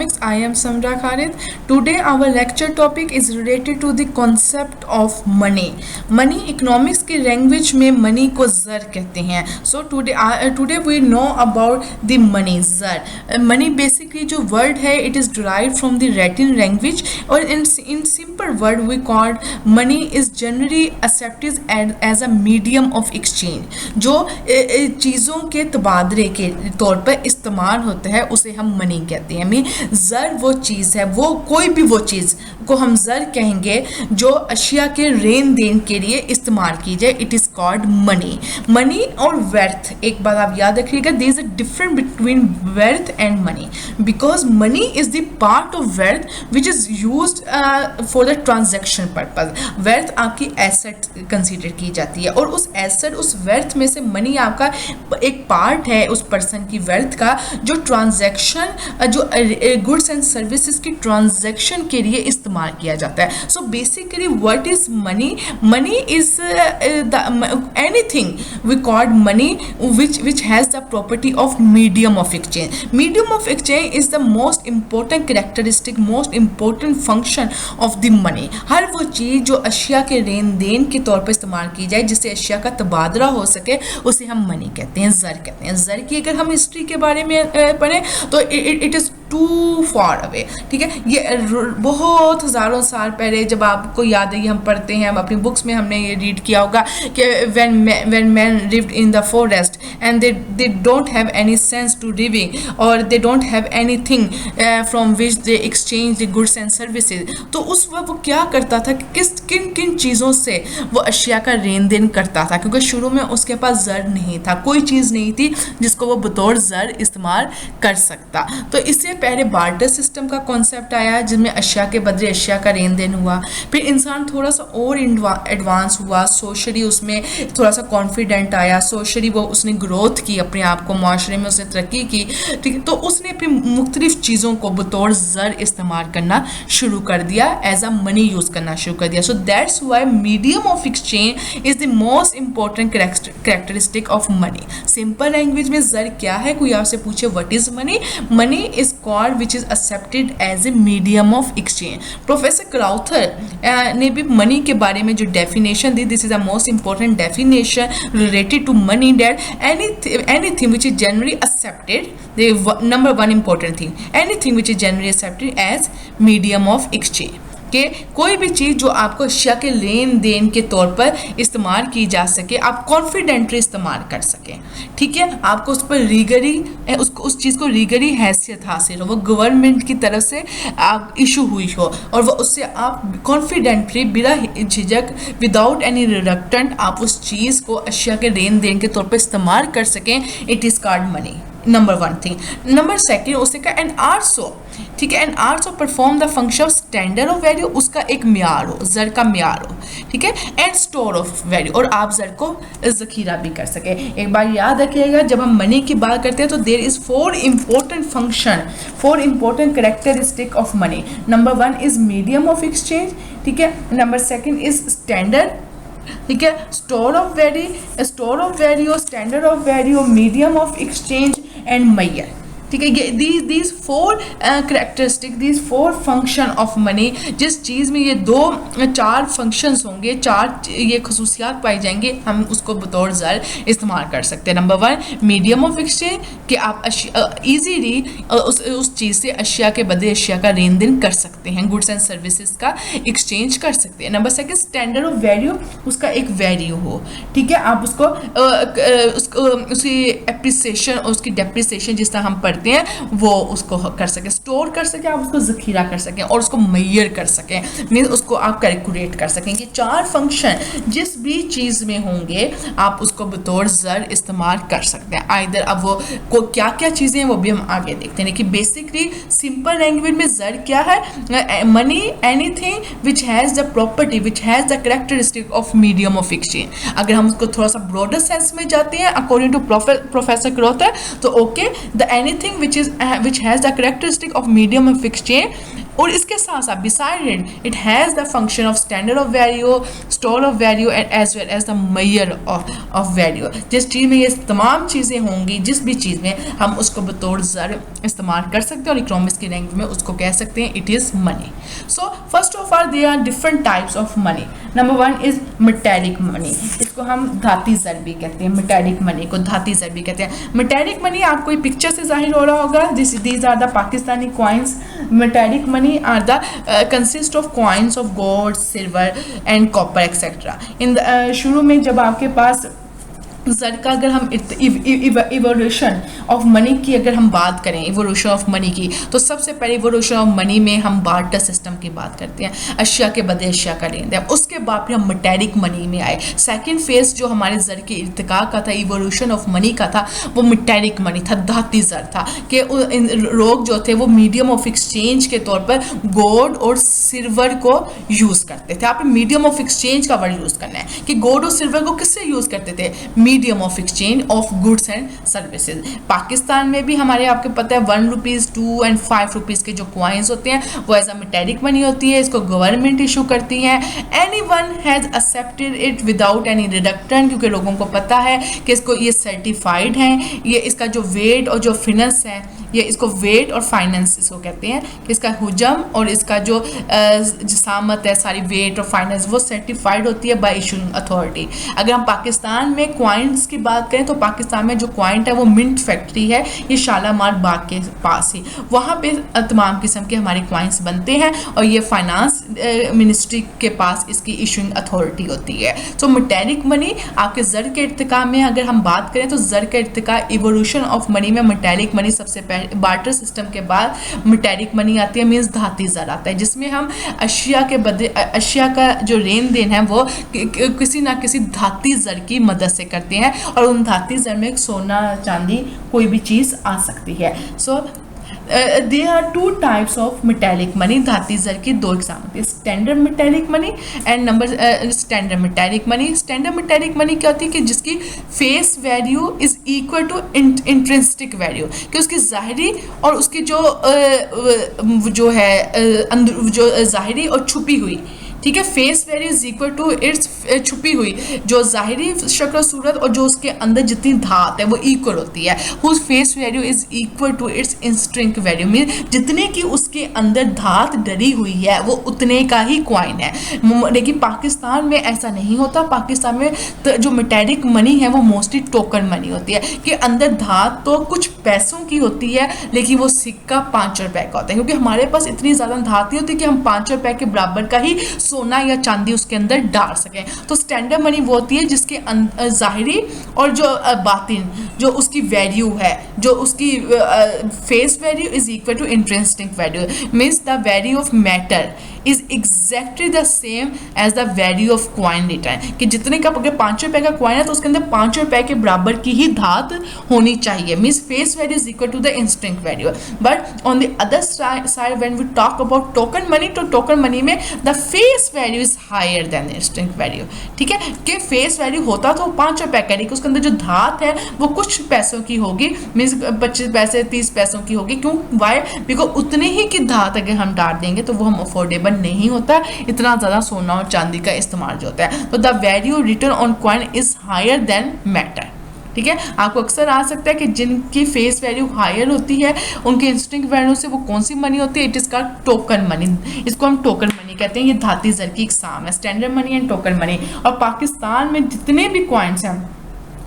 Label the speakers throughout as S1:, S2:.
S1: Economics. I am Samra Khalid. Today our lecture topic is related to the concept of money. Money economics की language में money को ज़र कहते हैं. So today we know about the money ज़र. Money basically जो word है it is derived from the Latin language और in simple word we call money is generally accepted as a medium of exchange. जो चीज़ों के तबादले के तौर पर इस्तेमाल होता है उसे हम मनी कहते हैं. मीन ज़र वो चीज़ है, वो कोई भी वो चीज़ को हम ज़र कहेंगे जो अशिया के लेन देन के लिए इस्तेमाल की जाए. It is called money. Money और वेल्थ, एक बात आप याद रखिएगा, there is a difference between wealth and money because money is the part of wealth which is used for the transaction purpose. Wealth आपकी एसेट कंसिडर की जाती है और उस एसेट उस वेल्थ में से मनी आपका एक पार्ट है उस पर्सन की वेल्थ का जो ट्रांजैक्शन जो गुड्स एंड सर्विसेज की ट्रांजैक्शन के लिए इस्तेमाल किया जाता है. So basically what is money? Money is anything we called money which has the property of medium of exchange. Medium of exchange is the most important characteristic, most important function of the money. हर वो चीज़ जो अशिया के लेन then के तौर पर इस्तेमाल की जाए जिससे अशिया का तबादला हो सके उसे हम मनी कहते हैं, ज़र कहते हैं. ज़र की अगर हम हिस्ट्री के बारे में पढ़ें तो it is too far away. ठीक है, ये बहुत हज़ारों साल पहले, जब आपको याद है, ये हम पढ़ते हैं, हम अपनी बुक्स में हमने ये रीड किया होगा कि when men lived in the forest and they don't have any sense to living or they don't have anything from which they exchange the goods and services. तो उस वक्त वो क्या करता था कि किन किन चीज़ों से वो अशिया का लेन देन करता था, क्योंकि शुरू में उसके पास ज़र नहीं था, कोई चीज़ नहीं थी जिसको वो बतौर ज़र इस्तेमाल कर सकता. तो इससे पहले बार्टर सिस्टम का कॉन्सेप्ट आया जिसमें अशिया के बदले अशिया का लेन देन हुआ. फिर इंसान थोड़ा सा और एडवांस हुआ, सोशली उसमें थोड़ा सा कॉन्फिडेंट आया, सोशली वो उसने ग्रोथ की, अपने आप को माशरे में उसने तरक्की की. ठीक है, तो उसने फिर मुख्तलिफ चीज़ों को बतौर ज़र इस्तेमाल करना शुरू कर दिया, एज अ मनी यूज़ करना शुरू कर दिया. So that's why medium of exchange is the most important characteristic of money. Simple language में ज़र क्या है, कोई आपसे पूछे what is money, money is called which is accepted as a medium of exchange. Professor Crowther ने भी money के बारे में जो डेफिनेशन दी, this is the most important definition related to money, that anything which is generally accepted, the number one important thing, anything which is generally accepted as medium of exchange. कि कोई भी चीज़ जो आपको अशिया के लेन देन के तौर पर इस्तेमाल की जा सके, आप कॉन्फिडेंटली इस्तेमाल कर सकें. ठीक है, आपको उस पर लीगली उस चीज़ को लीगली हैसियत हासिल हो, वो गवर्नमेंट की तरफ से आप इशू हुई हो और वो उससे आप कॉन्फिडेंटली बिना झिझक विदाउट एनी रिलक्टेंट आप उस चीज़ को अशिया के लेन देन के तौर पर इस्तेमाल कर सकें. It is called money. Number one thing. Number second उसे का एंड आल्सो, ठीक है, and also perform the function of standard of value, उसका एक म्यार हो, ज़र का म्यार हो. ठीक है, एंड स्टोर ऑफ वैल्यू, और आप ज़र को ज़खीरा भी कर सके. एक बार याद रखिएगा, जब हम मनी की बात करते हैं तो there is four important function, four important characteristic of money. Number one is medium of exchange. ठीक है, नंबर सेकेंड इज़ स्टैंडर्ड. ठीक है, store of value, standard of value, medium of exchange and measure. ठीक है, ये these four characteristic, these four function of money, जिस चीज़ में ये चार फंक्शंस होंगे, चार ये खसूसियात पाई जाएंगे, हम उसको बतौर ज़र इस्तेमाल कर सकते हैं. Number one medium of exchange, कि आप ईजीली उस चीज़ से अशिया के बदले अशिया का लेन देन कर सकते हैं, गुड्स एंड सर्विसेज का एक्सचेंज कर सकते हैं. Number second standard of value, उसका एक वैल्यू हो. ठीक है, आप उसकी एप्रिसिएशन और उसकी डेप्रिसिएशन जिस तरह हम हैं वो उसको कर सकें, स्टोर कर सकें, आप उसको ज़खीरा कर सकें और उसको मैयर कर सकें, मीन उसको आप कैलकुलेट कर सकें. ये चार फंक्शन जिस भी चीज़ में होंगे आप उसको बतौर ज़र इस्तेमाल कर सकते हैं. आइदर अब वो क्या क्या चीज़ें हैं वो भी हम आगे देखते हैं, लेकिन बेसिकली सिंपल लैंग्वेज में ज़र क्या है, money anything which has the property, which has the characteristic of medium of exchange. अगर हम उसको थोड़ा सा ब्रॉडर सेंस में जाते हैं अकॉर्डिंग टू प्रोफेसर क्राउथर, तो okay, the anything anything which has the characteristic of medium of exchange, और इसके साथ साथ beside it has the function of standard of value, store of value and as well as the measure of value. जिस चीज़ में ये तमाम चीज़ें होंगी, जिस भी चीज़ में हम उसको बतौर ज़र इस्तेमाल कर सकते हैं और इकोनॉमिक्स की लैंग्वेज में उसको कह सकते हैं it is money. So first of all there are different types of money. Number one is metallic money. इसको हम धाती ज़र भी कहते हैं. मेटेलिक मनी को धाती ज़र भी कहते हैं. मेटेलिक मनी आपको पिक्चर से जाहिर हो रहा होगा. These are the Pakistani coins. Metallic money are the consist of coins of gold, silver and copper etc. in the शुरू में जब आपके पास ज़र का अगर हम इवोल्यूशन ऑफ मनी की अगर हम बात करें, इवोल्यूशन ऑफ मनी की, तो सबसे पहले इवोल्यूशन ऑफ मनी में हम बार्टर सिस्टम की बात करते हैं, अशिया के बदले अशिया का लेन देन. उसके बाद फिर हम मेटेलिक मनी में आए. सेकंड फेज जो हमारे ज़र के इर्तिका का था, इवोल्यूशन ऑफ मनी का था, वो मेटेलिक मनी था, धाती ज़र था कि लोग जो थे वो मीडियम ऑफ एक्सचेंज के तौर पर गोल्ड और सिल्वर को यूज़ करते थे. आप मीडियम ऑफ एक्सचेंज का वर्ड यूज़ करना है कि गोल्ड और सिल्वर को किससे यूज़ करते थे? Medium of exchange of goods and services. Pakistan में भी हमारे आपको पता है 1 रुपीज़ 2 एंड 5 रुपीज़ के जो कॉइन्स होते हैं वो एज अ मेटेलिक मनी होती है. इसको गवर्नमेंट इशू करती है. Anyone has accepted it without any reduction, क्योंकि लोगों को पता है कि इसको ये सर्टिफाइड है. ये इसका जो वेट और जो फिनेंस है, ये इसको वेट और फाइनेंस इसको कहते हैं कि इसका हुजम और इसका जो जिसामत है, सारी वेट और फाइनेंस वो सर्टिफाइड होती है बाय इशूइंग अथॉरिटी. अगर हम पाकिस्तान में क्वाइंट्स की बात करें तो पाकिस्तान में जो क्वाइंट है वो मिंट फैक्ट्री है, ये शालामार बाग के पास ही. वहाँ पे तमाम किस्म के हमारे क्वाइंट्स बनते हैं और ये फाइनेंस मिनिस्ट्री के पास इसकी इशूइंग अथॉरिटी होती है. सो मेटेलिक मनी आपके ज़र के इर्तिका में अगर हम बात करें तो ज़र का इर्तिका इवोल्यूशन ऑफ मनी में मेटेलिक मनी सबसे पहले, बार्टर सिस्टम के बाद मेटेलिक मनी आती है, मीन्स धाती ज़र आता है, जिसमें हम अशिया के बदले अशिया का जो लेन देन है वो किसी ना किसी धाती ज़र की मदद से करते हैं और उन धाती ज़र में सोना चांदी कोई भी चीज़ आ सकती है. सो there are 2 types of metallic money. धाती ज़र की 2 example, standard metallic money and number standard metallic money. Standard metallic money क्या होती है कि जिसकी face value is equal to intrinsic value, कि उसकी ज़ाहिरी और उसकी जो है जो ज़ाहिरी और छुपी हुई, ठीक है, face value is equal to its छुपी हुई जो ज़ाहिरी शक्ल सूरत और जो उसके अंदर जितनी धात है वो इक्वल होती है. Whose face value is equal to its intrinsic value, mean जितने की उसके अंदर धात डरी हुई है वो उतने का ही कॉइन है. लेकिन पाकिस्तान में ऐसा नहीं होता. पाकिस्तान में जो मेटेलिक मनी है वो मोस्टली टोकन मनी होती है कि अंदर धात तो कुछ पैसों की होती है लेकिन वो सिक्का 5 रुपए का होता है, क्योंकि हमारे पास इतनी ज़्यादा धात नहीं होती कि हम 5 रुपए के बराबर का ही सोना या चांदी उसके अंदर डाल सकें. तो स्टैंडर्ड मनी वो होती है जिसके ज़ाहिरी और जो बातिन जो उसकी वैल्यू है, जो उसकी face value is equal to intrinsic value, means the value of matter is exactly the same as the value of coin return, कि जितने का अगर 5 रुपए का कॉइन है तो उसके अंदर 5 रुपए के बराबर की ही धात होनी चाहिए, means face value is equal to the instinct value. But on the other side when we talk about token money, तो टोकन मनी में the face value is higher than instinct value. ठीक है, कि फेस वैल्यू होता तो 5 रुपए का, लेकिन उसके अंदर जो धात है वो कुछ पैसों की होगी, मीन्स 25 पैसे 30 पैसों की होगी. क्यों? वाई? बिकॉज उतने ही की धात अगर हम डाल देंगे तो वो हम अफोर्डेबल नहीं होता इतना ज़्यादा सोना और चांदी का इस्तेमाल जो होता है. तो the value return on coin is higher than matter. ठीक है, आपको अक्सर आ सकता है कि जिनकी फेस वैल्यू हायर होती है उनके इंस्टिंक्ट वैल्यू से वो कौन सी मनी होती है? It is called token money. इसको हम टोकन मनी कहते हैं. ये धाती ज़र की इकसाम है, standard money and token money. और पाकिस्तान में जितने भी कॉइन्स हैं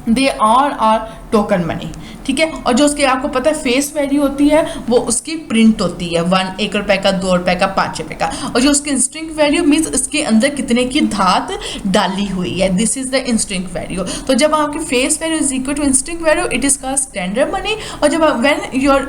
S1: दे आर टोकन मनी. ठीक है, और जो उसके आपको पता है फेस वैल्यू होती है वो उसकी प्रिंट होती है 1 रुपए का 2 रुपए का 5 रुपए का, और जो उसकी इंस्टिंक्ट वैल्यू मीन्स इसके अंदर कितने की धात डाली हुई है, this is the instinct value. तो जब आपकी face value is equal to instinct value it is called standard money. और जब when your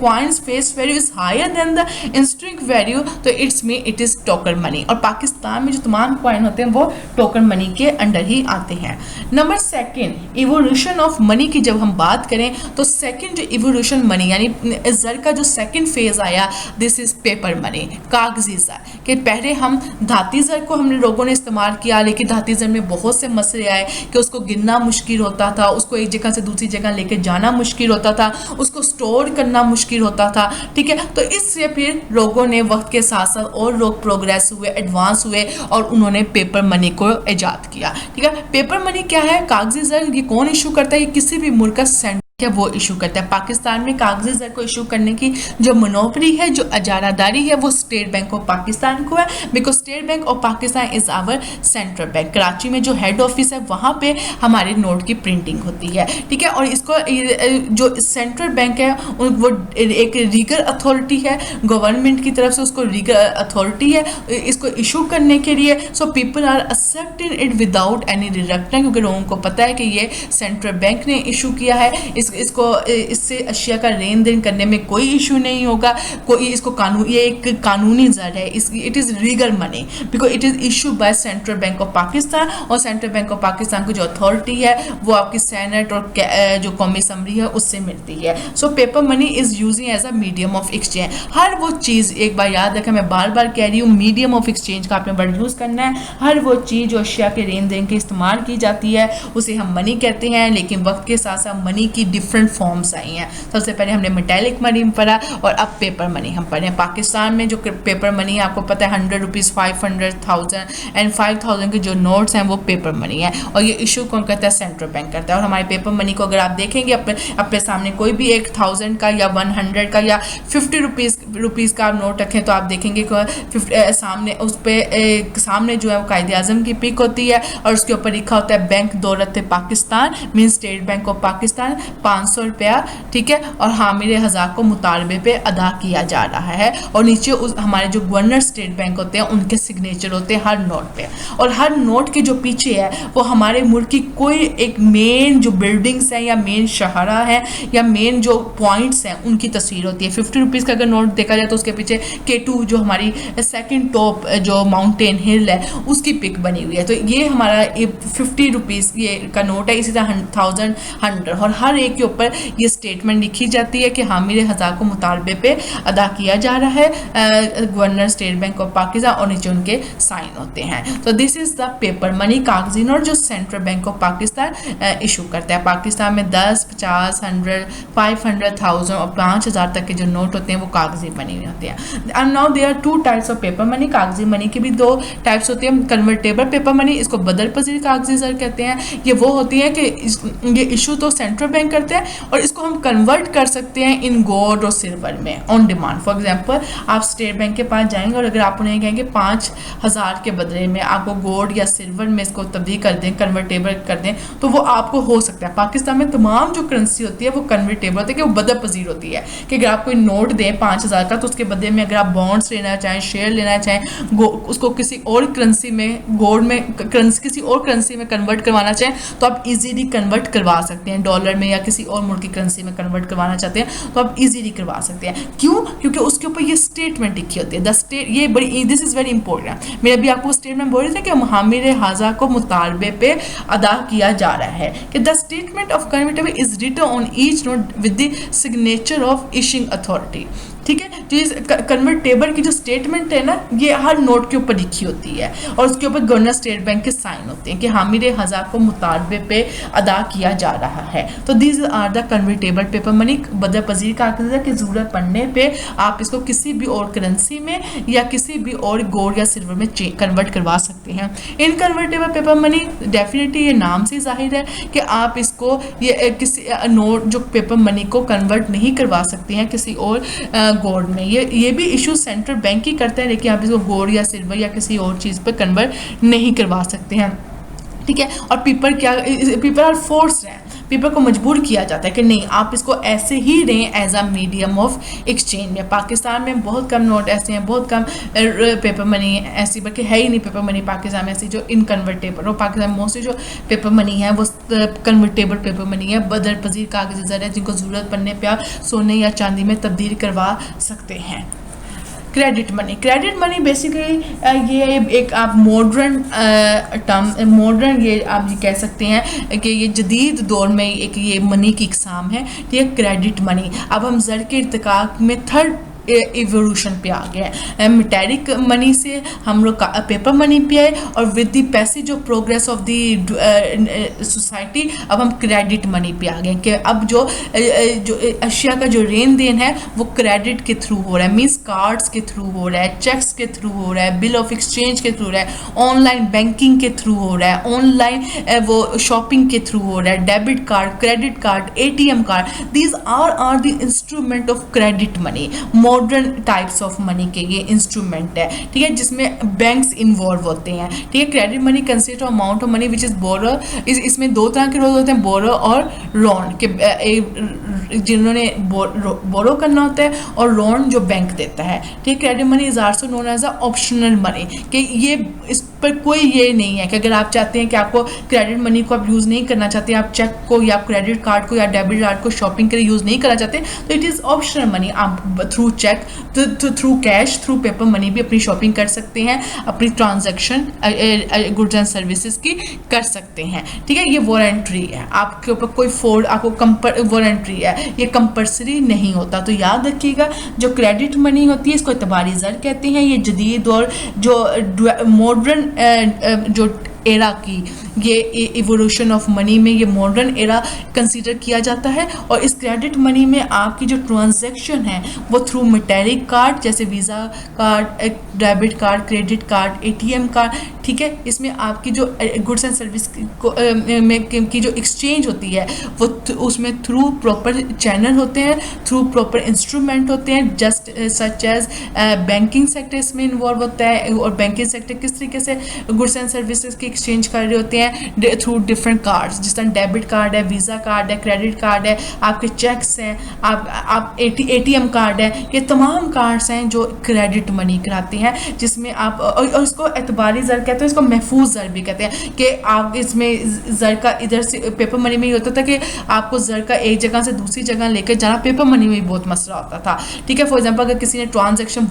S1: coins face value is higher than the instinct value तो it's mean it is token money. और पाकिस्तान में जो तमाम कॉइन होते हैं वो टोकन मनी के अंडर ही आते हैं. नंबर 2 इवोल्यूशन ऑफ मनी की जब हम बात करें तो सेकंड जो इवोल्यूशन मनी यानी ज़र का जो सेकंड फेज आया, दिस इज पेपर मनी, कागजी ज़र। कि पहले हम धाती ज़र को हमने लोगों ने इस्तेमाल किया, लेकिन धाती ज़र में बहुत से मसले आए कि उसको गिनना मुश्किल होता था, उसको एक जगह से दूसरी जगह लेके जाना मुश्किल होता था, उसको स्टोर करना मुश्किल होता था। ठीक है, तो इससे फिर लोगों ने वक्त के साथ साथ और लोग प्रोग्रेस हुए, एडवांस हुए और उन्होंने पेपर मनी को ईजाद किया। ठीक है, पेपर मनी क्या है, कागजी ज़र, ये कौन इशू करता है, ये किसी भी मुल्क का सेंटर क्या वो इशू करता है। पाकिस्तान में कागजी ज़र को इशू करने की जो मोनोपली है, जो अजारादारी है, वो स्टेट बैंक ऑफ पाकिस्तान को है, because State Bank of Pakistan is our central bank. Karachi में जो हेड ऑफिस है वहाँ पे हमारे नोट की प्रिंटिंग होती है। ठीक है, और इसको जो सेंट्रल बैंक है वो एक लीगल अथॉरिटी है, गवर्नमेंट की तरफ से उसको लीगल अथॉरिटी है इसको इशू करने के लिए। So people are accepting it without any reduction, क्योंकि लोगों को पता है कि ये सेंट्रल बैंक ने इशू किया है, इससे अशिया का लेन देन करने में कोई इशू नहीं होगा, कोई इसको कानून, ये एक कानूनी ज़र है, it is legal money because it is issue by central bank of Pakistan. और सेंट्रल बैंक ऑफ पाकिस्तान की जो अथॉरिटी है वो आपकी सेनेट और जो कौमी असम्बली है उससे मिलती है। So paper money is using as a medium of exchange. हर वो चीज़, एक बार याद रखें, मैं बार बार कह रही हूँ, मीडियम ऑफ एक्सचेंज का आपने वर्ड यूज़ करना है। हर वो चीज़ जो अशिया के लेन देन के इस्तेमाल की जाती है उसे हम मनी कहते हैं, लेकिन वक्त के साथ साथ मनी की डिफरेंट फॉर्म्स आई हैं। सबसे पहले हमने मेटेलिक मनी पढ़ा और अब पेपर मनी हम पढ़े। पाकिस्तान में जो पेपर मनी है आपको पता है 100 रुपीज़, 500, 1000 एंड 5000 के जो नोट्स हैं वो पेपर मनी है, और ये इशू कौन करता है, सेंट्रल बैंक करता है। और हमारे पेपर मनी को अगर आप देखेंगे अपने सामने कोई भी एक 1000 का या 100 का या 50 रुपीज़ का आप नोट रखें तो आप देखेंगे कि सामने उस पर सामने जो है वो कायदे आज़म की पिक होती है और उसके ऊपर लिखा होता है बैंक दौलत Pakistan mean state Bank of Pakistan, 500 रुपया। ठीक है, और हामिल हज़ार को मुतालबे पे अदा किया जा रहा है, और नीचे हमारे जो गवर्नर स्टेट बैंक होते हैं उनके सिग्नेचर होते हैं हर नोट पे, और हर नोट के जो पीछे है वो हमारे मुल्क की कोई एक मेन जो बिल्डिंग्स हैं या मेन शहरा है या मेन जो पॉइंट्स हैं उनकी तस्वीर होती है। 50 रुपीज़ का अगर नोट देखा जाए तो उसके पीछे K2 जो हमारी सेकंड टॉप जो माउंटेन हिल है उसकी पिक बनी हुई है। तो ये हमारा 50 रुपीज़ ये का नोट है। इसी तरह 1000, 100 और हर एक के ऊपर ये स्टेटमेंट लिखी जाती है कि हामिल हज़ार को मुतालबे पे अदा किया जा रहा है, governor state Bank of Pakistan, और नीचे उनके साइन होते हैं। तो this is the paper money, कागजी नोट जो central bank of Pakistan issue करता है। पाकिस्तान में 10, 50, 100, 500, 1000 और 5000 तक के जो नोट होते हैं वो कागजी मनी होते हैं। And now there are 2 types of paper money. कागजी मनी की भी 2 टाइप्स होती हैं। कन्वर्टेबल पेपर मनी, इसको बदल पजीर कागजी ज़र कहते हैं। ये वो होती है कि ये इशू तो सेंट्रल बैंक करते हैं और इसको हम कन्वर्ट कर सकते हैं इन गोल्ड और सिल्वर में ऑन डिमांड। फॉर एग्जांपल आप स्टेट बैंक के पास जाएंगे और अगर आप उन्हें कहेंगे 5000 के बदले में आपको गोल्ड या सिल्वर में इसको तब्दील कर दें, कन्वर्टेबल कर दें, तो वो आपको हो सकता है। पाकिस्तान में तमाम जो करेंसी होती है वो कन्वर्टेबल होती है, कि वो बदल पजीर होती है, कि अगर आप कोई नोट दें 5000 का तो उसके बदले में अगर आप बॉन्ड्स लेना चाहें, शेयर लेना चाहें, उसको किसी और करेंसी में, गोल्ड में किसी और करेंसी में कन्वर्ट करवाना चाहें तो आप इजीली कन्वर्ट करवा सकते हैं। डॉलर में या किसी और मुल्क की करेंसी में कन्वर्ट करवाना चाहते हैं तो आप इजीली करवा सकते हैं। क्यों? क्योंकि उसके ऊपर ये स्टेटमेंट लिखी होती है। द स्टेट, ये बड़ी, दिस इज़ वेरी इंपॉर्टेंट। मैं अभी आपको स्टेटमेंट बोल रही थी कि हामिल हज़ार को मुतालबे पे अदा किया जा रहा है, कि the statement of convertible is written on each note with the signature of issuing authority. ठीक है, तो इस कन्वर्टेबल की जो स्टेटमेंट है ना ये हर नोट के ऊपर लिखी होती है और उसके ऊपर गवर्नर स्टेट बैंक के साइन होते हैं कि हामिल हज़ार को मुतालबे पे अदा किया जा रहा है। तो these are the convertible paper money. बदल पजीर कागज़ की ज़रूरत पड़ने पे आप इसको किसी भी और करेंसी में या किसी भी और गोल्ड या सिल्वर में कन्वर्ट करवा सकते हैं। इन कन्वर्टेबल पेपर मनी डेफिनेटली ये नाम से जाहिर है कि आप इसको ये किसी नोट जो पेपर मनी को कन्वर्ट नहीं करवा सकते हैं किसी और गोल्ड में। ये भी इशू सेंट्रल बैंक ही करता है, लेकिन आप इसको गोल्ड या सिल्वर या किसी और चीज़ पर कन्वर्ट नहीं करवा सकते हैं। ठीक है, और पीपल आर फोर्स हैं, पीपल को मजबूर किया जाता है कि नहीं आप इसको ऐसे ही लें as a medium of exchange में। पाकिस्तान में बहुत कम नोट ऐसे हैं, बहुत कम पेपर मनी ऐसी, बल्कि है ही नहीं पेपर मनी पाकिस्तान में ऐसी जो इनकन्वर्टेबल हो। पाकिस्तान में मोस्टली जो पेपर मनी है वो कन्वर्टेबल पेपर मनी है, बदल पजीर कागज़ी ज़र है जिनको ज़रूरत पड़ने पर आप सोने या चांदी में तब्दील करवा सकते हैं। क्रेडिट मनी बेसिकली ये एक आप मॉडर्न टर्म मॉडर्न ये आप ये कह सकते हैं कि ये जदीद दौर में एक ये मनी की इकसाम है, ठीक है, क्रेडिट मनी। अब हम ज़र के इर्तिकाब में थर्ड एवोल्यूशन पे आ गया। मेटेरिक मनी से हम लोग पेपर मनी पे आए, और with the passage of progress of the society अब हम क्रेडिट मनी पे आ गए कि अब जो अशिया का जो लेन देन है वो क्रेडिट के थ्रू हो रहा है, मींस कार्ड्स के थ्रू हो रहा है, चेक्स के थ्रू हो रहा है, बिल ऑफ एक्सचेंज के थ्रू हो रहा है, ऑनलाइन बैंकिंग के थ्रू हो रहा है, ऑनलाइन वो शॉपिंग के थ्रू हो रहा है, debit card, credit card, ATM card, these are the instrument of credit money. Modern types of money के ये इंस्ट्रूमेंट है, ठीक है, जिसमें बैंक्स इन्वॉल्व होते हैं, ठीक है। Credit money consist of amount of money which is borrow, इसमें दो तरह के रोल होते हैं, बोरो और लोन के, जिन्होंने बोरो करना होता है और लोन जो बैंक देता है, ठीक है। Credit money is also known as a optional money, कि ये इस पर कोई ये नहीं है कि अगर आप चाहते हैं कि आपको क्रेडिट मनी को आप यूज़ नहीं करना चाहते, आप चेक को या क्रेडिट कार्ड को या डेबिट कार्ड को शॉपिंग के लिए यूज़ नहीं करना चाहते, तो इट इज़ ऑप्शनल मनी। आप through cheque, through cash, through paper money भी अपनी शॉपिंग कर सकते हैं, अपनी ट्रांजैक्शन गुड्स एंड सर्विसेज की कर सकते हैं, ठीक है। ये वॉरंटरी है, आपके ऊपर कोई फोर्ड आपको वॉरंटरी है, ये कंपल्सरी नहीं होता। तो याद रखिएगा, जो क्रेडिट मनी होती है इसको एतबारी ज़र कहते हैं। ये जदीद और जो मॉडर्न जो एरा की ये इवोल्यूशन ऑफ मनी में ये मॉडर्न एरा कंसीडर किया जाता है। और इस क्रेडिट मनी में आपकी जो ट्रांजैक्शन है वो थ्रू मेटेरिक कार्ड जैसे visa card, debit card, credit card, ATM card, ठीक है। इसमें आपकी जो गुड्स एंड सर्विस की जो एक्सचेंज होती है वो उसमें थ्रू प्रॉपर चैनल होते हैं, थ्रू प्रॉपर इंस्ट्रूमेंट होते हैं, just such as banking sector इसमें इन्वॉल्व होता है। और बैंकिंग सेक्टर किस तरीके से गुड्स एंड सर्विसेज की एक्सचेंज कर रहे होते हैं थ्रू डिफरेंट कार्ड्स, जिस तरह डेबिट कार्ड है, वीज़ा कार्ड है, क्रेडिट कार्ड है, आपके चेक्स हैं, आप ATM कार्ड है, ये तमाम कार्ड्स हैं जो क्रेडिट मनी कराते हैं, जिसमें आप और इसको एतबारी ज़र कहते हैं, इसको महफूज ज़र भी कहते हैं कि आप इसमें ज़र का इधर से पेपर मनी में ये होता था कि आपको ज़र का एक जगह से दूसरी जगह लेकर जाना पेपर मनी में भी बहुत मसला होता था, ठीक है। फॉर एग्जांपल अगर किसी ने ट्रांजैक्शन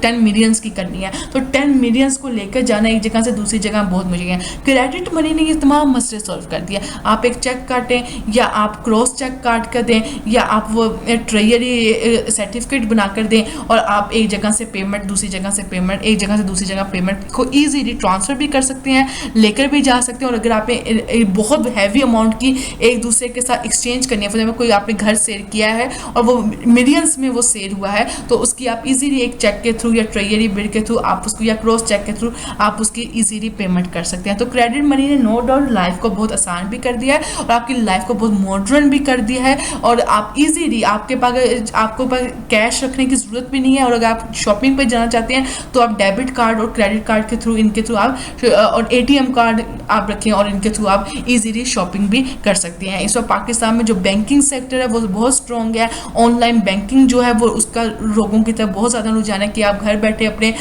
S1: 10 मिलियंस की करनी है तो 10 मिलियंस को लेकर जाना एक जगह से दूसरी जगह बहुत मुश्किल है। क्रेडिट मनी ने ये तमाम मसले सॉल्व कर दिया। आप एक चेक काटें या आप क्रॉस चेक काट कर दें या आप वो ट्रेजरी सर्टिफिकेट बना कर दें और आप एक जगह से पेमेंट दूसरी जगह से पेमेंट, एक जगह से दूसरी जगह पेमेंट को ईजीली ट्रांसफ़र भी कर सकते हैं, लेकर भी जा सकते हैं। और अगर आपने बहुत हैवी अमाउंट की एक दूसरे के साथ एक्सचेंज करनी है, फॉर कोई आपने घर सेल किया है और वो मिलियंस में वो सेल हुआ है, तो उसकी आप इजीली एक चेक के थ्रू या ट्रेजरी बिल के थ्रू आप उसको या क्रॉस चेक के थ्रू आप उसकी इजीली पेमेंट कर सकते हैं। तो क्रेडिट मनी ने नो डाउट लाइफ को बहुत आसान भी कर दिया है और आपकी लाइफ को बहुत मॉडर्न भी कर दिया है। और आप इजीली आपको कैश रखने की ज़रूरत भी नहीं है। और अगर आप शॉपिंग पर जाना चाहते हैं तो आप डेबिट कार्ड और क्रेडिट कार्ड के थ्रू इनके थ्रू आप और ATM कार्ड आप रखें और इनके थ्रू आप इजीली शॉपिंग भी कर सकते हैं। इस वक्त पाकिस्तान में जो बैंकिंग सेक्टर है वो बहुत स्ट्रॉन्ग है। ऑनलाइन बैंकिंग जो है वो उसका लोगों की तरफ बहुत ज़्यादा रुझान है कि आप घर बैठे अपने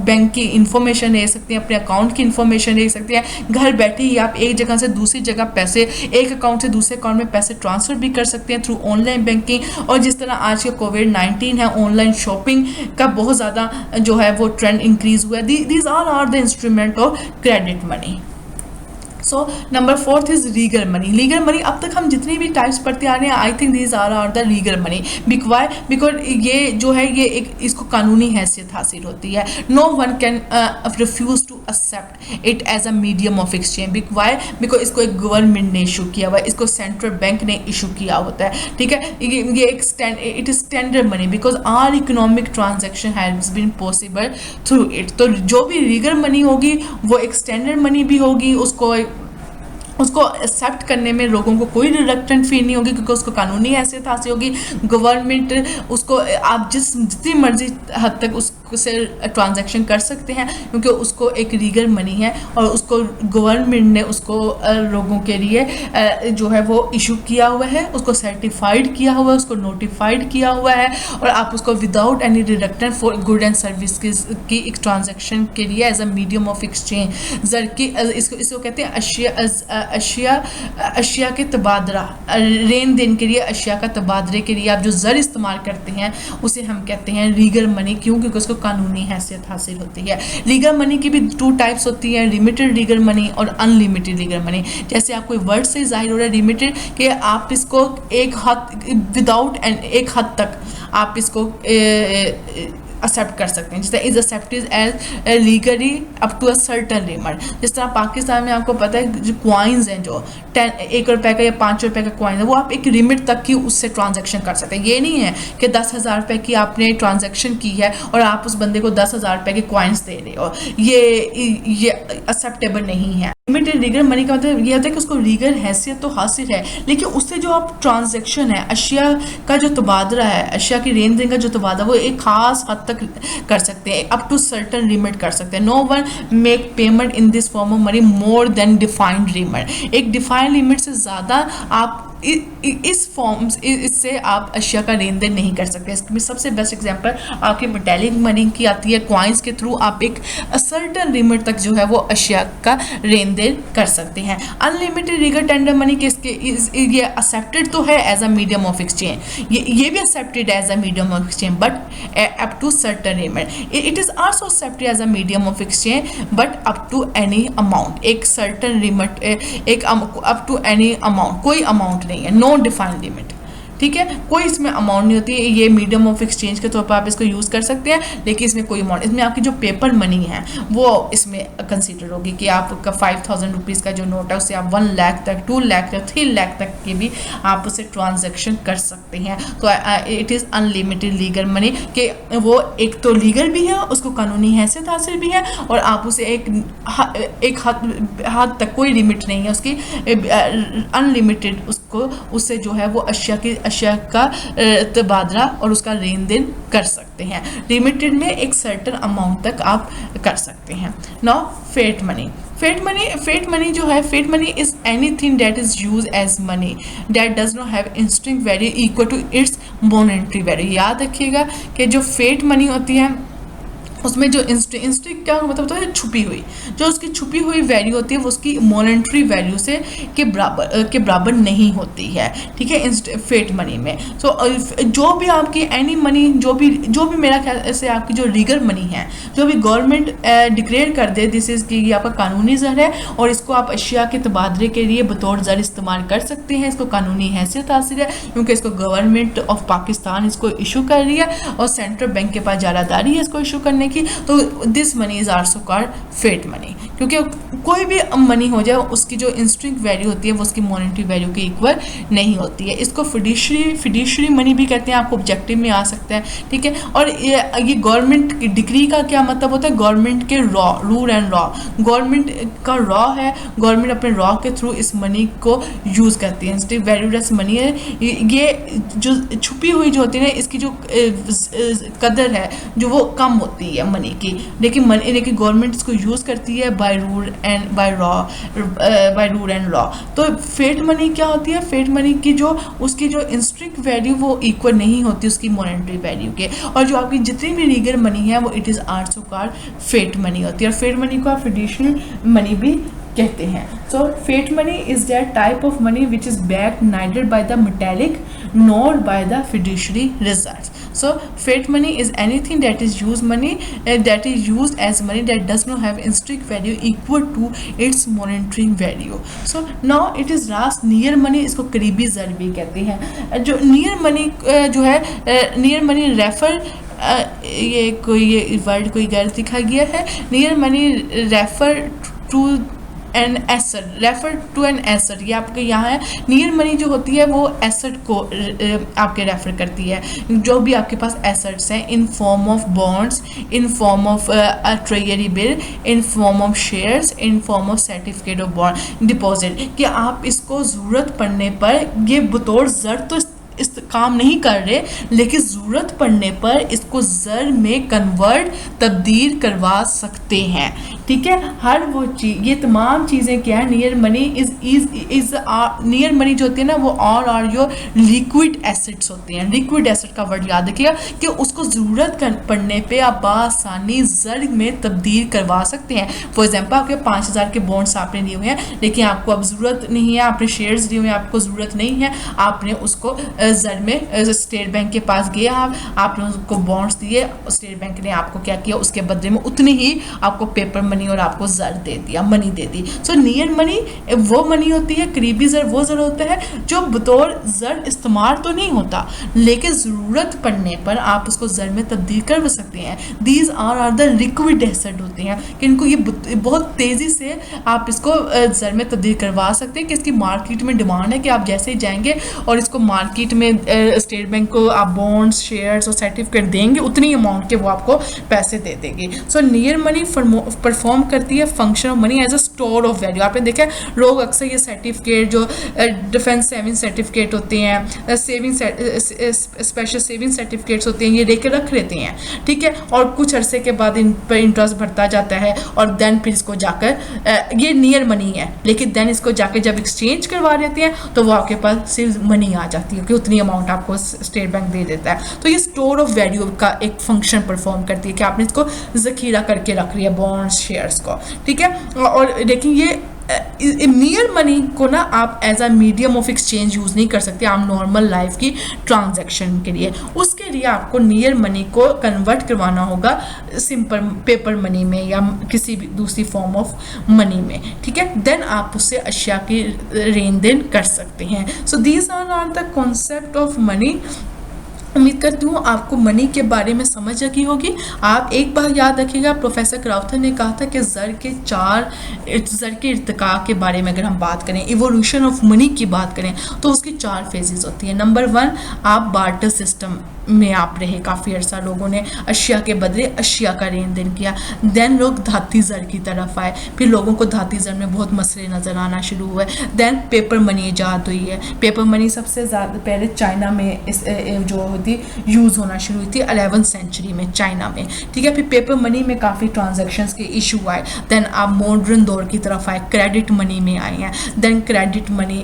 S1: बैंक की इंफॉर्मेशन ले सकते हैं, अपने अकाउंट की इंफॉर्मेशन ले सकते हैं। घर बैठे ही आप एक जगह से दूसरी जगह पैसे, एक अकाउंट से दूसरे अकाउंट में पैसे ट्रांसफ़र भी कर सकते हैं थ्रू ऑनलाइन बैंकिंग। और जिस तरह आज के कोविड-19 है, ऑनलाइन शॉपिंग का बहुत ज़्यादा जो है वो ट्रेंड इंक्रीज़ हुआ है। These are the instrument of credit money. So number 4 is legal money. Legal money अब तक हम जितनी भी टाइप्स पढ़ते आ रहे हैं, I think these are the legal money. Because ये जो है ये एक इसको कानूनी हैसियत हासिल होती है। No one can refuse to accept it as a medium of exchange. Because इसको एक गवर्नमेंट ने इशू किया हुआ है, इसको सेंट्रल बैंक ने इशू किया होता है, ठीक है। ये एक it is standard money because our economic transaction has been possible through it. तो जो भी लीगल मनी होगी वो एक स्टैंडर्ड मनी भी होगी, उसको एक्सेप्ट करने में लोगों को कोई रिलक्टेंट फील नहीं होगी क्योंकि उसको कानूनी हैसियत हासिल होगी। गवर्नमेंट उसको आप जितनी मर्जी हद तक उससे ट्रांजैक्शन कर सकते हैं क्योंकि उसको एक लीगल मनी है और उसको गवर्नमेंट ने उसको लोगों के लिए जो है वो इशू किया हुआ है, उसको सर्टिफाइड किया हुआ है, उसको नोटिफाइड किया हुआ है और आप उसको without any reluctant for good and service की एक ट्रांजैक्शन के लिए as a medium of exchange जर की इसको कहते हैं अशिया के तबादला, लेन देन के लिए, अशिया का तबादले के लिए आप जो ज़र इस्तेमाल करते हैं उसे हम कहते हैं लीगल मनी। क्यों? क्योंकि उसको कानूनी हैसियत हासिल होती है। लीगल मनी की भी 2 टाइप्स होती है, लिमिटेड लीगल मनी और अनलिमिटेड लीगल मनी। जैसे आप कोई वर्ड से जाहिर हो रहा है लिमिटेड, कि आप इसको एक हद विदाउट एंड एक हद तक आप इसको एक्सेप्ट कर सकते हैं। जैसे is accepted as legally up to a certain limit. जिस तरह पाकिस्तान में आपको पता है जो कॉइन्स हैं, जो 1 रुपए का या 5 रुपए का कॉइन है, वो आप एक लिमिट तक की उससे ट्रांजैक्शन कर सकते हैं। ये नहीं है कि 10,000 रुपए की आपने ट्रांजैक्शन की है और आप उस बंदे को 10,000 रुपए के कॉइन्स दे रहे हो, ये एक्सेप्टेबल नहीं है। लिमिटेड लीगल मनी का मतलब ये होता है कि उसको लीगल हैसियत तो हासिल है, लेकिन उससे जो आप ट्रांजैक्शन है, अशिया का जो तबादला है, अशिया की लेन देन का जो तबादला, वो एक खास हद तक कर सकते हैं, अप टू सर्टन लिमिट कर सकते हैं। No one make payment in this form of money more than defined limit. एक डिफाइंड लिमिट से ज़्यादा आप इस फॉर्म इससे आप अशिया का लेन देन नहीं कर सकते। इसमें सबसे बेस्ट एग्जांपल आपकी मेटालिक मनी की आती है। कॉइन्स के थ्रू आप एक सर्टन लिमिट तक जो है वो अशिया का लेन देन कर सकते हैं। अनलिमिटेड लीगल टेंडर मनी के ये एक्सेप्टेड तो है as a medium of exchange, ये भी accepted as a medium of exchange, but up to certain limit. It is also accepted as a medium of exchange, but up to any amount. एक certain limit, एक up to any amount, कोई amount नहीं है, no defined limit. ठीक है, कोई इसमें amount नहीं होती है। ये मीडियम ऑफ एक्सचेंज के तौर पर आप इसको यूज़ कर सकते हैं, लेकिन इसमें कोई अमाउंट, इसमें आपकी जो पेपर मनी है वो इसमें कंसीडर होगी कि आपका 5,000 रुपीज़ का जो नोट है उससे आप 1 लाख तक, 2 लाख तक, 3 लाख तक के भी आप उसे ट्रांजैक्शन कर सकते हैं। तो it is unlimited legal money कि वो एक तो लीगल भी है, उसको कानूनी हैसियत हासिल भी है, और आप उसे एक हद तक, कोई लिमिट नहीं है उसकी, अनलिमिटेड उससे जो है वो अशिया का तबादला और उसका लेन देन कर सकते हैं। लिमिटेड में एक सर्टेन अमाउंट तक आप कर सकते हैं। Now fiat money. Fiat money जो है, fiat money is anything that is use as money that does not have instinct value equal to its monetary value. याद रखिएगा कि जो फेट मनी होती है उसमें जो इंस्टिंक्ट क्या मतलब होता है, छुपी हुई, जो उसकी छुपी हुई वैल्यू होती है वो उसकी मॉनेटरी वैल्यू से के बराबर नहीं होती है। ठीक है, फेट मनी में। सो जो भी आपकी एनी मनी, जो भी मेरा ख्याल से आपकी जो लीगल मनी है, जो भी गवर्नमेंट डिक्लेयर कर दे दिस इज़ कि ये आपका कानूनी ज़र है और इसको आप अशिया के तबादले के लिए बतौर ज़र इस्तेमाल कर सकते हैं। इसको कानूनी हैसियत हासिल है क्योंकि इसको गवर्नमेंट ऑफ पाकिस्तान इसको इशू कर रही है और सेंट्रल बैंक के पास जारादारी है इसको इशू करने की। तो this money is also called fiat money, क्योंकि कोई भी मनी हो जाए उसकी जो इंस्ट्रिंक्ट वैल्यू होती है वो उसकी मॉनेटरी वैल्यू के इक्वल नहीं होती है। इसको फिड्यूशरी मनी भी कहते हैं, आपको ऑब्जेक्टिव में आ सकता है। ठीक है, और ये गवर्नमेंट की डिक्री का क्या मतलब होता है, गवर्नमेंट के रूल एंड लॉ, गवर्नमेंट का लॉ है, गवर्नमेंट अपने लॉ के थ्रू इस मनी को यूज़ करती है। वैल्यूलेस मनी है, ये जो छुपी हुई जो होती है ना, इसकी जो कदर है जो वो कम होती है मनी की, लेकिन गवर्नमेंट इसको यूज़ करती है बाय रूल एंड लॉ। तो फेट मनी क्या होती है, फेट मनी की जो उसकी जो इंस्ट्रिक्ट वैल्यू वो इक्वल नहीं होती उसकी मॉनेटरी वैल्यू के, और जो आपकी जितनी भी लीगल मनी है वो it is also called fiat money होती है। और फेट मनी को आप फिड्यूशरी मनी भी कहते हैं। So fiat money is that type of money which is backed neither by the metallic nor by the fiduciary reserves. So fiat money is anything that is used as money that does not have intrinsic value equal to its monetary value. So now it is last near money, इसको करीबी ज़र भी कहते हैं। जो near money जो है, near money refer ये वर्ड कोई गलत लिखा गया है। Near money refer to an asset, refer to an asset, ये आपके यहाँ है। नियर मनी जो होती है वो एसेट को आपके रेफर करती है, जो भी आपके पास एसेट्स हैं, in form of bonds, in form of treasury bill, in form of shares, in form of certificate of bond deposit, कि आप इसको ज़रूरत पड़ने पर ये बतौर ज़र तो इस काम नहीं कर रहे, लेकिन ज़रूरत पड़ने पर इसको ज़र में कन्वर्ट तब्दील करवा सकते हैं। ठीक है, हर वो चीज़, ये तमाम चीज़ें क्या है, near money is near money जो होती है ना वो all are your liquid assets होते हैं। लिक्विड एसेट का वर्ड याद रखिएगा कि उसको ज़रूरत पड़ने पे आप आसानी ज़र में तब्दील करवा सकते हैं। फॉर एग्जांपल आपके 5,000 के बॉन्ड्स आपने लिए हुए हैं, लेकिन आपको अब ज़रूरत नहीं है, आपने शेयर्स लिए हुए हैं, आपको ज़रूरत नहीं है, आपने उसको जर में स्टेट बैंक के पास गए, आप उनको बॉन्ड्स दिए, स्टेट बैंक ने आपको क्या किया, उसके बदले में उतनी ही आपको पेपर मनी और आपको जर दे दिया, मनी दे दी। सो नियर मनी वो मनी होती है, करीबी जर वो जर होता है जो बतौर जर इस्तेमाल तो नहीं होता, लेकिन ज़रूरत पड़ने पर आप उसको जर में तब्दील कर सकते हैं। These are the liquid asset होते हैं कि इनको ये बहुत तेज़ी से आप इसको जर में तब्दील करवा सकते हैं कि इसकी मार्केट में डिमांड है कि आप जैसे ही जाएंगे और इसको मार्केट में स्टेट बैंक को आप बॉन्ड्स, शेयर्स और सर्टिफिकेट देंगे, उतनी अमाउंट के वो आपको पैसे दे देंगे। सो नियर मनी परफॉर्म करती है function of money as a store of value. आपने देखा है लोग अक्सर ये सर्टिफिकेट जो डिफेंस सेविंग सर्टिफिकेट होते हैं, सेविंग स्पेशल सेविंग सर्टिफिकेट्स होते हैं, ये लेके रख लेते हैं, ठीक है, और कुछ अरसे के बाद इन पर इंटरेस्ट बढ़ता जाता है और देन फिर इसको जाकर ये नियर मनी है, लेकिन देन इसको जाकर जब एक्सचेंज करवा देते हैं तो वो आपके पास सिर्फ मनी आ जाती है कि उतनी अमाउंट आपको स्टेट बैंक दे देता है। तो ये स्टोर ऑफ वैल्यू का एक फंक्शन परफॉर्म करती है कि आपने इसको ज़खीरा करके रख लिया बॉन्ड्स, शेयर्स को, ठीक है। और लेकिन ये नियर मनी को ना आप as a medium of exchange use नहीं कर सकते आप नॉर्मल लाइफ की ट्रांजैक्शन के लिए। उसके लिए आपको नियर मनी को कन्वर्ट करवाना होगा सिंपल पेपर मनी में या किसी भी दूसरी फॉर्म ऑफ मनी में, ठीक है, देन आप उससे अशिया की लेन देन कर सकते हैं। So these are the concept of money. उम्मीद करती हूँ आपको मनी के बारे में समझ रखी होगी। आप एक बार याद रखिएगा, प्रोफेसर क्राउथर ने कहा था कि ज़र के इर्तिका के बारे में अगर हम बात करें, इवोल्यूशन ऑफ मनी की बात करें, तो उसकी 4 फेजेस होती हैं। नंबर 1, आप बार्टर सिस्टम में आप रहे, काफ़ी अर्सा लोगों ने अशिया के बदले अशिया का लेन देन किया। देन लोग धाती ज़र की तरफ आए, फिर लोगों को धाती ज़र में बहुत मसले नज़र आना शुरू हुए। देन पेपर मनी ईजाद हुई है। पेपर मनी सबसे ज़्यादा पहले चाइना में इस जो होती यूज़ होना शुरू हुई थी 11वीं सेंचुरी में चाइना में, ठीक है। फिर पेपर मनी में काफ़ी ट्रांजेक्शन्स के इशू आए। देन आप मॉडर्न दौर की तरफ आए, क्रेडिट मनी में आए हैं। देन क्रेडिट मनी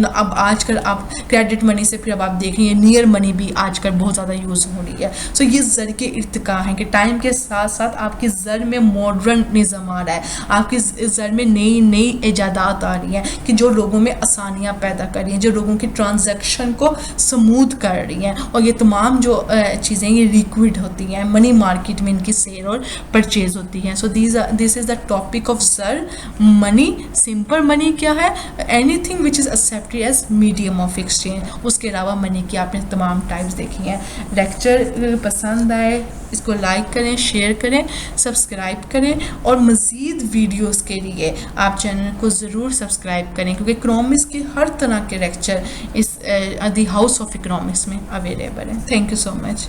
S1: अब आजकल आप क्रेडिट मनी से फिर अब आप देखेंगे नियर मनी भी आजकल बहुत ज़्यादा यूज़ हो रही है। सो ये ज़र के इर्तिका हैं कि टाइम के साथ साथ आपकी ज़र में मॉडर्न निज़म आ रहा है, आपकी ज़र में नई नई ईजादात आ रही हैं कि जो लोगों में आसानियाँ पैदा कर रही हैं, जो लोगों की ट्रांजैक्शन को स्मूथ कर रही हैं। और ये तमाम जो चीज़ें ये लिक्विड होती हैं, मनी मार्केट में इनकी सेल और परचेज होती हैं। So this is the topic of ज़र मनी। सिंपल मनी क्या है? Anything which is accepted as medium of exchange. उसके अलावा मनी की आपने तमाम टाइप्स देखी हैं। लेक्चर पसंद आए इसको लाइक करें, शेयर करें, सब्सक्राइब करें और मज़ीद वीडियोस के लिए आप चैनल को ज़रूर सब्सक्राइब करें, क्योंकि इकोनॉमिक्स के हर तरह के लेक्चर इस द हाउस ऑफ इकोनॉमिक्स में अवेलेबल हैं। Thank you so much.